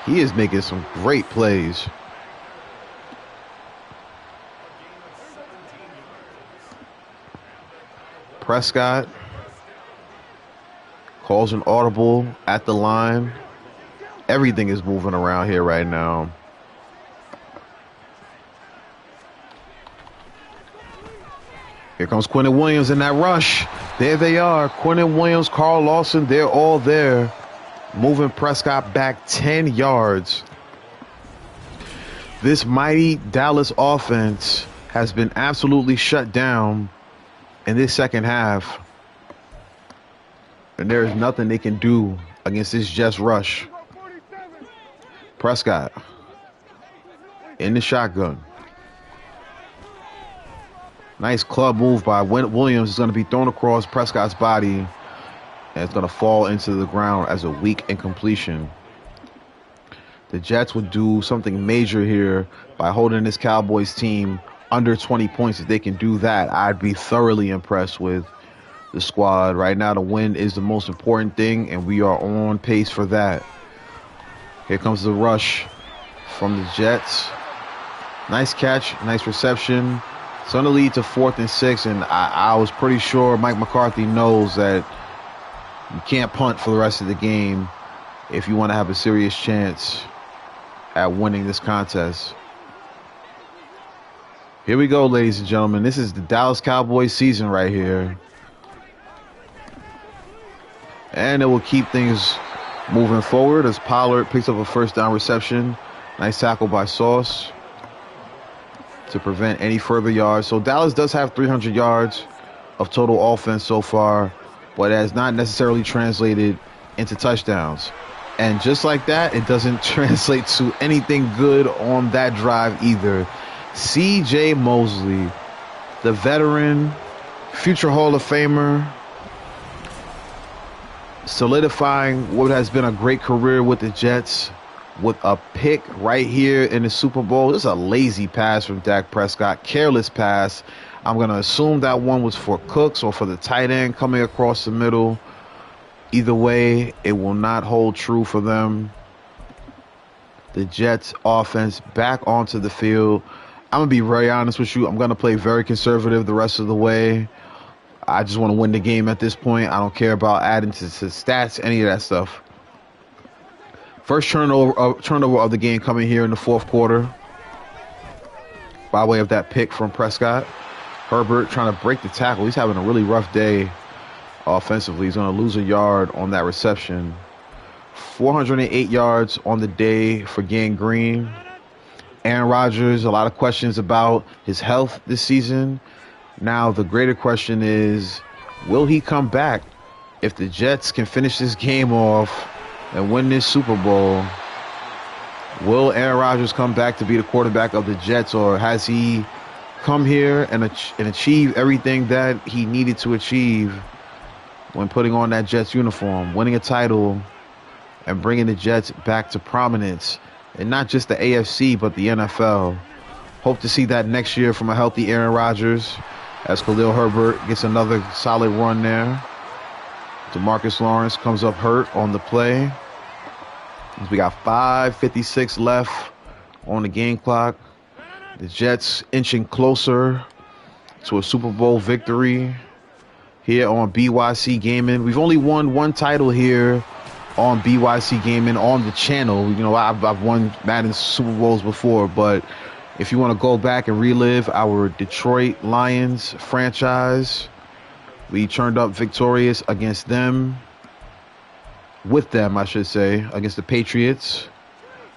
He is making some great plays. Prescott calls an audible at the line. Everything is moving around here right now. Here comes Quinnen Williams in that rush. There they are. Quinnen Williams, Carl Lawson, they're all there. Moving Prescott back 10 yards. This mighty Dallas offense has been absolutely shut down in this second half. And there is nothing they can do against this Jets rush. Prescott in the shotgun. Nice club move by Williams. Is going to be thrown across Prescott's body, and it's going to fall into the ground as a weak incompletion. The Jets would do something major here by holding this Cowboys team under 20 points. If they can do that, I'd be thoroughly impressed with the squad. Right now, the win is the most important thing, and we are on pace for that. Here comes the rush from the Jets. Nice catch, nice reception. It's going to lead to 4th and 6, and I was pretty sure Mike McCarthy knows that You can't punt for the rest of the game if you want to have a serious chance at winning this contest. Here we go, ladies and gentlemen. This is the Dallas Cowboys season right here. And it will keep things moving forward as Pollard picks up a first down reception. Nice tackle by Sauce to prevent any further yards. So Dallas does have 300 yards of total offense so far, but it has not necessarily translated into touchdowns. And just like that, it doesn't translate to anything good on that drive either. C.J. Mosley, the veteran, future Hall of Famer, solidifying what has been a great career with the Jets with a pick right here in the Super Bowl. This is a lazy pass from Dak Prescott, careless pass. I'm going to assume that one was for Cooks or for the tight end coming across the middle. Either way, it will not hold true for them. The Jets offense back onto the field. I'm going to be very honest with you. I'm going to play very conservative the rest of the way. I just want to win the game at this point. I don't care about adding to stats, any of that stuff. First turnover of the game coming here in the fourth quarter by way of that pick from Prescott. Herbert trying to break the tackle. He's having a really rough day offensively. He's going to lose a yard on that reception. 408 yards on the day for Gang Green. Aaron Rodgers, a lot of questions about his health this season. Now, the greater question is, will he come back? If the Jets can finish this game off and win this Super Bowl, will Aaron Rodgers come back to be the quarterback of the Jets, or has he come here and achieve everything that he needed to achieve when putting on that Jets uniform, winning a title, and bringing the Jets back to prominence, and not just the AFC, but the NFL? Hope to see that next year from a healthy Aaron Rodgers as Khalil Herbert gets another solid run there. DeMarcus Lawrence comes up hurt on the play. We got 5:56 left on the game clock. The Jets inching closer to a Super Bowl victory here on BYC Gaming. We've only won one title here on BYC Gaming on the channel. You know, I've won Madden Super Bowls before, but if you want to go back and relive our Detroit Lions franchise, we turned up victorious against them, with them, I should say, against the Patriots.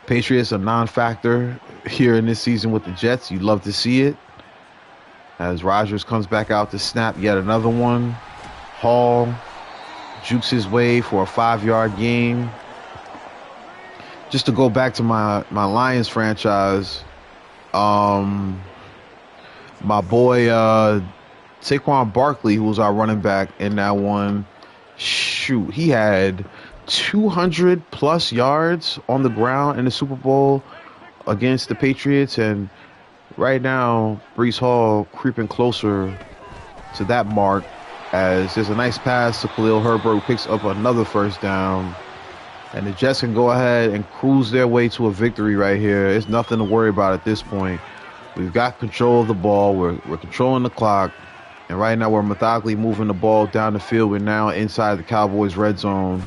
Patriots a non-factor here in this season with the Jets. You love to see it. As Rodgers comes back out to snap yet another one. Hall jukes his way for a 5-yard gain. Just to go back to my Lions franchise, my boy Saquon Barkley, who was our running back in that one, shoot, he had 200 plus yards on the ground in the Super Bowl against the Patriots, and right now Breece Hall creeping closer to that mark as there's a nice pass to Khalil Herbert, who picks up another first down, and the Jets can go ahead and cruise their way to a victory right here. It's nothing to worry about at this point. We've got control of the ball. We're controlling the clock. And right now we're methodically moving the ball down the field. We're now inside the Cowboys' red zone,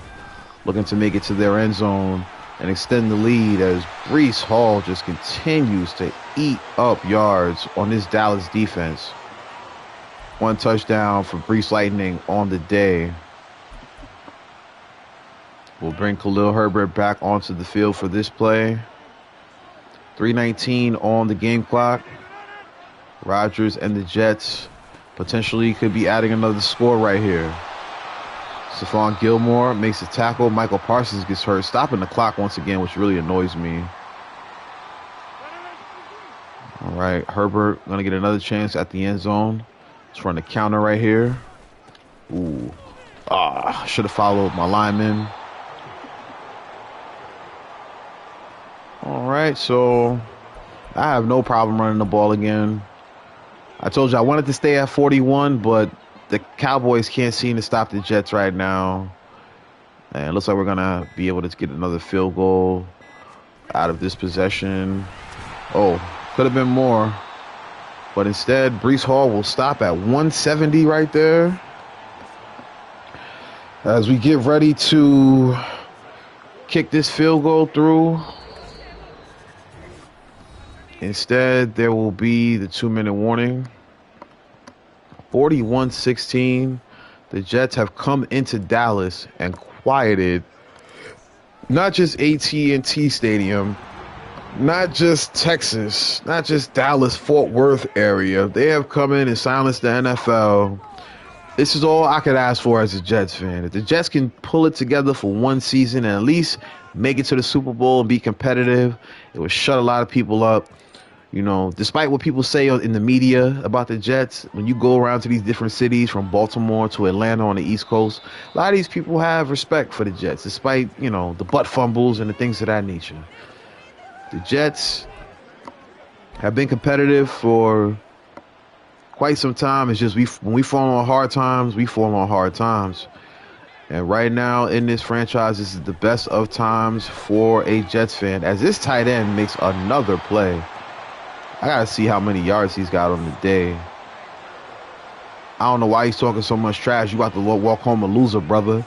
looking to make it to their end zone and extend the lead as Breece Hall just continues to eat up yards on this Dallas defense. One touchdown for Breece Lightning on the day. We'll bring Khalil Herbert back onto the field for this play. 3:19 on the game clock. Rodgers and the Jets potentially could be adding another score right here. Stephon Gilmore makes a tackle. Michael Parsons gets hurt, stopping the clock once again, which really annoys me. All right, Herbert going to get another chance at the end zone. Let's run the counter right here. Ooh. Should have followed my lineman. All right, so I have no problem running the ball again. I told you I wanted to stay at 41, but the Cowboys can't seem to stop the Jets right now. And it looks like we're going to be able to get another field goal out of this possession. Oh, could have been more. But instead, Breece Hall will stop at 170 right there. As we get ready to kick this field goal through, instead there will be the 2-minute warning. 41-16. The Jets have come into Dallas and quieted not just AT&T Stadium, not just Texas, not just Dallas, Fort Worth area. They have come in and silenced the NFL. This is all I could ask for as a Jets fan. If the Jets can pull it together for one season and at least make it to the Super Bowl and be competitive, it would shut a lot of people up. You know, despite what people say in the media about the Jets, when you go around to these different cities from Baltimore to Atlanta on the East Coast, a lot of these people have respect for the Jets, despite, you know, the butt fumbles and the things of that nature. The Jets have been competitive for quite some time. It's just when we fall on hard times, we fall on hard times. And right now in this franchise, this is the best of times for a Jets fan, as this tight end makes another play. I got to see how many yards he's got on the day. I don't know why he's talking so much trash. You about to walk home a loser, brother.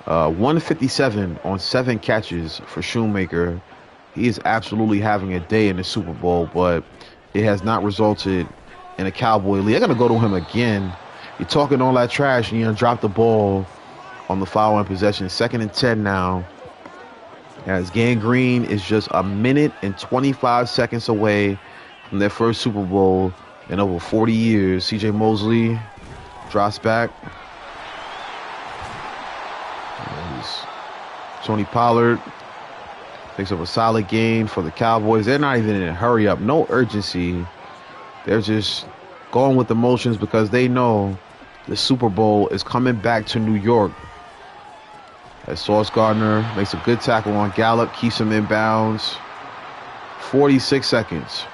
157 on 7 catches for Shoemaker. He is absolutely having a day in the Super Bowl, but it has not resulted in a Cowboy lead. I'm going to go to him again. You're talking all that trash, and you drop the ball on the following possession. 2nd and 10 now. As Gangrene is just a minute and 25 seconds away from their first Super Bowl in over 40 years. CJ Mosley drops back. Tony Pollard picks up a solid game for the Cowboys. They're not even in a hurry up. No urgency. They're just going with the motions because they know the Super Bowl is coming back to New York. As Sauce Gardner makes a good tackle on Gallup, keeps him in bounds. 46 seconds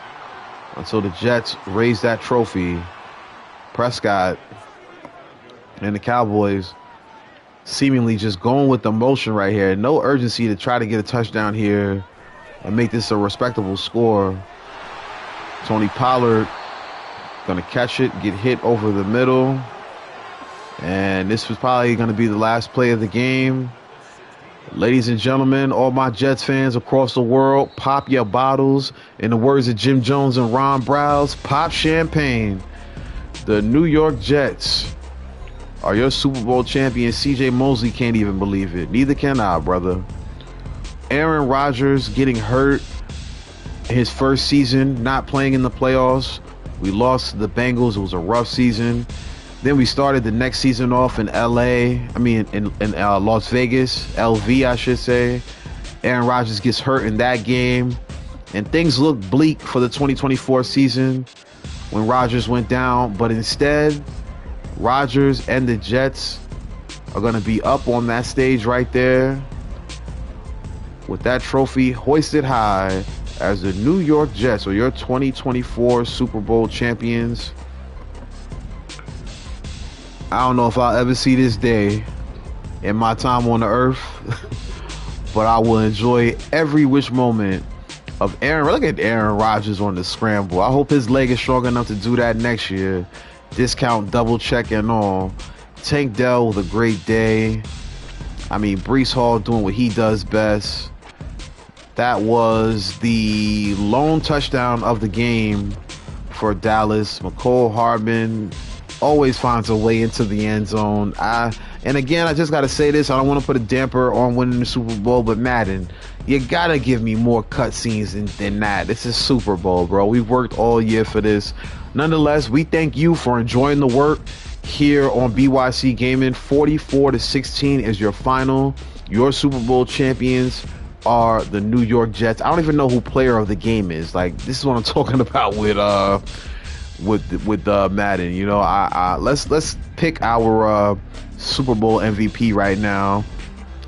until the Jets raise that trophy. Prescott and the Cowboys seemingly just going with the motion right here. No urgency to try to get a touchdown here and make this a respectable score. Tony Pollard going to catch it, get hit over the middle. And this was probably going to be the last play of the game. Ladies and gentlemen, all my Jets fans across the world, pop your bottles. In the words of Jim Jones and Ron Browse, pop champagne. The New York Jets are your Super Bowl champions. CJ Mosley can't even believe it. Neither can I, brother. Aaron Rodgers getting hurt his first season, not playing in the playoffs. We lost to the Bengals. It was a rough season. Then we started the next season off in in Las Vegas, LV, I should say. Aaron Rodgers gets hurt in that game. And things look bleak for the 2024 season when Rodgers went down. But instead, Rodgers and the Jets are going to be up on that stage right there with that trophy hoisted high as the New York Jets are your 2024 Super Bowl champions. I don't know if I'll ever see this day in my time on the earth, but I will enjoy every which moment of Aaron. Look at Aaron Rodgers on the scramble. I hope his leg is strong enough to do that next year. Discount, double check, and all. Tank Dell with a great day. I mean, Breece Hall doing what he does best. That was the lone touchdown of the game for Dallas. McCole Hardman always finds a way into the end zone. And again, I just got to say this. I don't want to put a damper on winning the Super Bowl, but Madden, you got to give me more cutscenes than that. This is Super Bowl, bro. We've worked all year for this. Nonetheless, we thank you for enjoying the work here on BYC Gaming. 44-16 is your final. Your Super Bowl champions are the New York Jets. I don't even know who player of the game is. Like, this is what I'm talking about with Madden. You know, let's pick our Super Bowl MVP right now.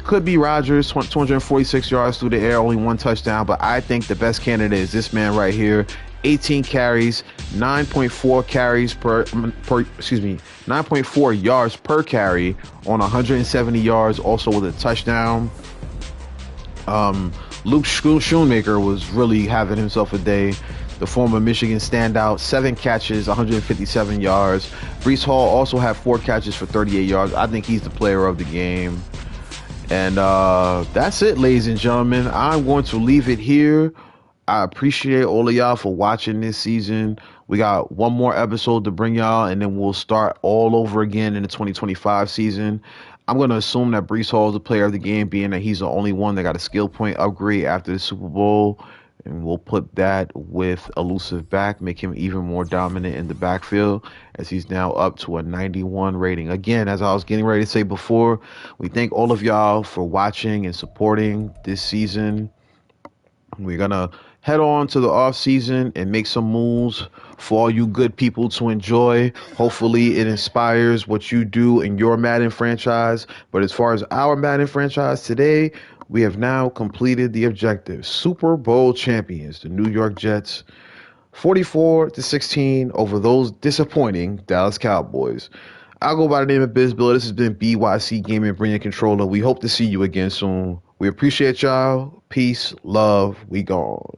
Could be Rodgers, 246 yards through the air, only 1 touchdown, but I think the best candidate is this man right here. 18 carries, 9.4 carries 9.4 yards per carry on 170 yards, also with a touchdown. Luke Schoonmaker was really having himself a day. The former Michigan standout, 7 catches, 157 yards. Breece Hall also had 4 catches for 38 yards. I think he's the player of the game. And that's it, ladies and gentlemen. I'm going to leave it here. I appreciate all of y'all for watching this season. We got one more episode to bring y'all, and then we'll start all over again in the 2025 season. I'm going to assume that Breece Hall is the player of the game, being that he's the only one that got a skill point upgrade after the Super Bowl. And we'll put that with elusive back, make him even more dominant in the backfield, as he's now up to a 91 rating. Again, as I was getting ready to say before, we thank all of y'all for watching and supporting this season. We're going to head on to the off season and make some moves for all you good people to enjoy. Hopefully it inspires what you do in your Madden franchise. But as far as our Madden franchise today, we have now completed the objective. Super Bowl champions, the New York Jets, 44-16 over those disappointing Dallas Cowboys. I'll go by the name of BizBilla. This has been BYC Gaming, Brilliant Controller. We hope to see you again soon. We appreciate y'all. Peace, love, we gone.